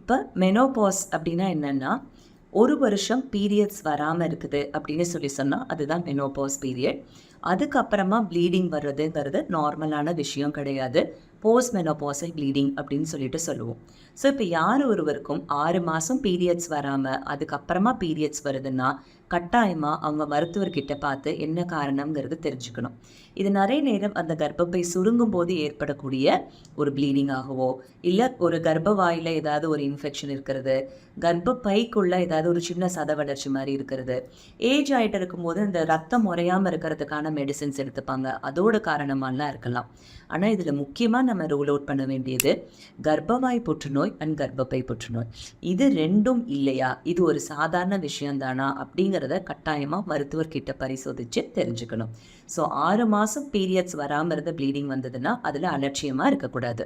இப்போ மெனோபாஸ் அப்படின்னா என்னென்னா, ஒரு வருஷம் பீரியட்ஸ் வராமல் இருக்குது அப்படின்னு சொன்னால் அதுதான் மெனோபாஸ் பீரியட். அதுக்கப்புறமா ப்ளீடிங் வர்றதுங்கிறது நார்மலான விஷயம் கிடையாது. போஸ்ட் மெனோபாசல் ப்ளீடிங் அப்படின்னு சொல்லுவோம். ஸோ இப்போ யார் ஒருவருக்கும் 6 மாதம் பீரியட்ஸ் வராமல் அதுக்கப்புறமா பீரியட்ஸ் வருதுன்னா கட்டாயமாக அவங்க மருத்துவர்கிட்ட பார்த்து என்ன காரணங்கிறது தெரிஞ்சுக்கணும். இது நிறைய நேரம் அந்த கர்ப்பப்பை சுருங்கும் போது ஏற்படக்கூடிய ஒரு ப்ளீடிங்காகவோ, இல்லை ஒரு கர்ப்பவாயில் ஏதாவது ஒரு இன்ஃபெக்ஷன் இருக்கிறது, கர்ப்பப்பைக்குள்ளே ஏதாவது ஒரு சின்ன சத வளர்ச்சி மாதிரி இருக்கிறது, ஏஜ் ஆகிட்டு இருக்கும்போது இந்த ரத்தம் முறையாமல் இருக்கிறதுக்கான மெடிசின்ஸ் எடுத்துப்பாங்க, அதோட காரணமாலாம் இருக்கலாம். ஆனால் இதில் முக்கியமாக நம்ம ரூல் அவுட் பண்ண வேண்டியது கர்ப்பவாய் புற்றுநோய் அண்ட் கர்ப்பப்பை புற்றுநோய். இது ரெண்டும் இல்லையா, இது ஒரு சாதாரண விஷயந்தானா அப்படிங்கிறத கட்டாயமாக மருத்துவர்கிட்ட பரிசோதித்து தெரிஞ்சுக்கணும். ஸோ 6 மாதம் பீரியட்ஸ் வராமல் இருந்த ப்ளீடிங் வந்ததுன்னா அதில் அலட்சியமாக இருக்கக்கூடாது.